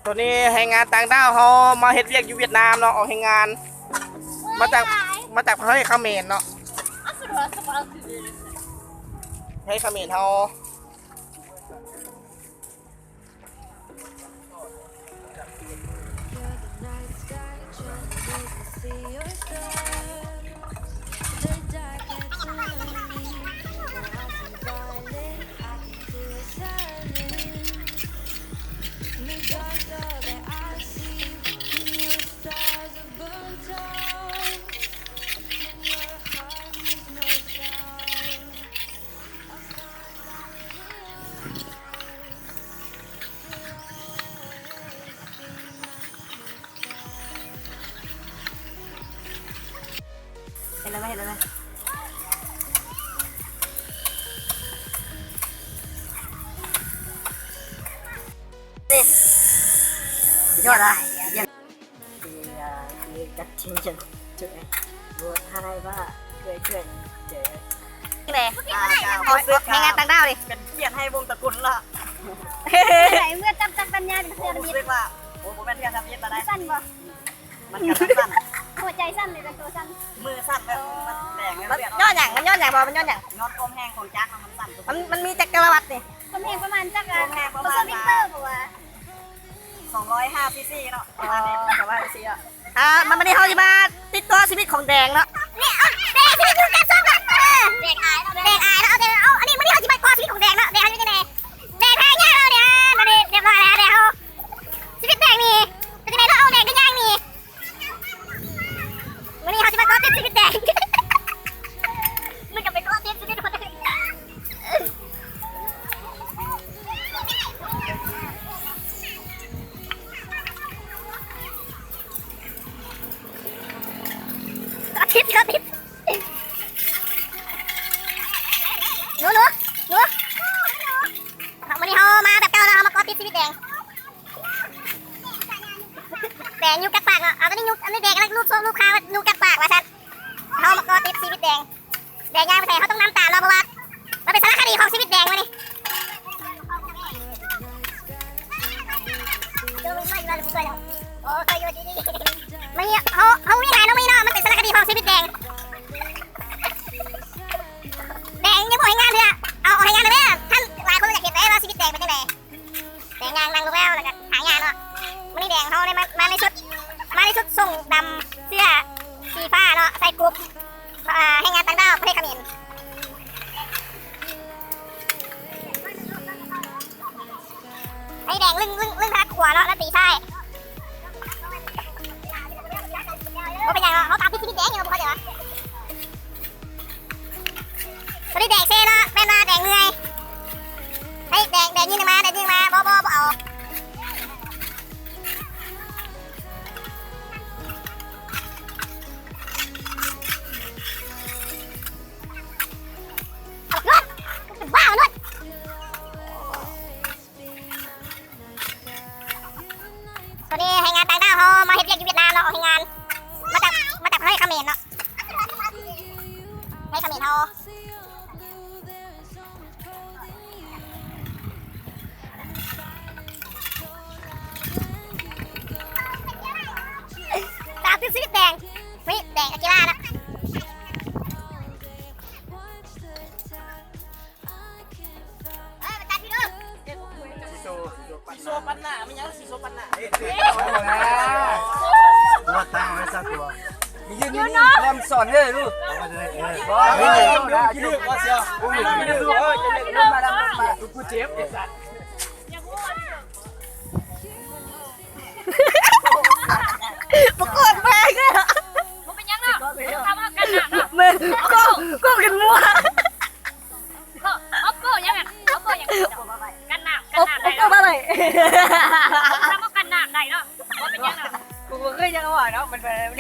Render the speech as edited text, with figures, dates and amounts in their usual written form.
ตัวนี้แรงงานต่างด้าวเขามาเฮ็ดเวียกอยู่เวียดนามเนาะออกแรงงานมาจากประเทศเขมรเนาะให้เขมรเขาเห็นแล้วไหมเห็นแล้วไหมยอดอะยังจัดชิงจังจุดไหนบัวอะไรบ้าเกิดเจอเลยเอาซื้อให้งานต่างดาวดิเป็นเกียรติให้วงตระกูลละไหนเมื่อจับปัญญาเป็นเพื่อนรู้สึกว่าโอ้ผมเป็นเพื่อนทำยึดมาได้สั้นบ่มันกระสั้นหัวใจสั้นเลยเป็นตัวสั้นมือสั้นแบบมันแดงมันย้อนอย่างบ่มันย้อนอย่างย้อนกลมแห้งของจักรมันสั้นมันมีจักรวรรดินี่กลมแห้งประมาณจักรประมาณวิกเตอร์ป่ะ205 ซีซีเนาะประมาณนี้205 ซีซีอ่ะมันไม่ได้เข้าที่มาติดตัวชีวิตของแดงเนาะเนี่ยแดงชีวิตคือการซ่อมแดงอายแล้วเอาอันนี้ไม่ได้เข้าที่มาก่อชีวิตของแดงเนาะแดงเขาอยู่ที่ไหนแดงแพ้ย่างเราเนี่ยเราเรียบร้อยแล้วแดงเขาชีวิตแดงนี่เป็นยังไงเราเอาแดงก็ย่างนี่วันนี้เขาจะมาก่อติดชีวิตแดงมันจะไปก่อติดชีวิตคนอื่นทิศหนูวันนี้เขามาแบบเก่าแล้วเขามาก่อติดชีวิตแดงยุกกักปากเนาะตอนนี้ยุกอันนี้แดงแล้วรูปค้ายุกกักปากว่าฉันเขามาก่อติดชีวิตแดงย่างไปใส่เขาต้องน้ำตาเราเพราะว่ามันเป็นสารคดีของชีวิตแดงวะนี่ไม่เขาไม่หายน้องไม่เนาะมันเป็นสารคดีของชีวิตแดงยังพอให้งานเถอะเอาให้งานเลยท่านหลายคนอยากเห็นได้ว่าชีวิตแดงเป็นยังไงแดงงานนั่งลูกแล้วแล้วก็หางานเนาะวันนี้แดงเขาได้มาในชุดส่งดำเสื้อสีฟ้าเนาะใส่กรุ๊ปให้งานต่างดาวประเทศเขมรไอ้แดงลึ่งทักขวาเนาะแล้วตีใช่เขาเป็นยังไงเขาตามชีวิตแดงอยู่เขาเดี๋ยวตอนนี้แดงเซ่เนาะแม่มาแดงเหนื่อยให้แดงยิงมาบ่เอาว้าวนุชตอนนี้ให้งานต่างดาวเขามาเฮ็ดเวียกอยู่เวียดนามเนาะให้งานมาจากประเทศเขมรเนาะให้เขมรเขาตามติดชีวิตแดงนี่แดงอากิระนะมาตัดพี่ดูสีโซปันหน้าไม่ยังสีโซปันหน้า ตัวตาไม่สักตัวยืนนี่ลำสอนเลยลูกไม่เลยกินลูกว่าเสียกินลูกจะเล็กลงมาแล้วกูเจ็บไอ้สัตว์ประกวดแม่ก็มันเป็นยังเนาะทำกันหนักเนาะ มึงก็กันมั่วโอ้โหยังไงโอ้โหยังกันหนักได้ ก็มาเลย ทำกันหนักได้เนาะว่าเป็นยังเนาะ กูก็ยังว่าเนาะมันเป็น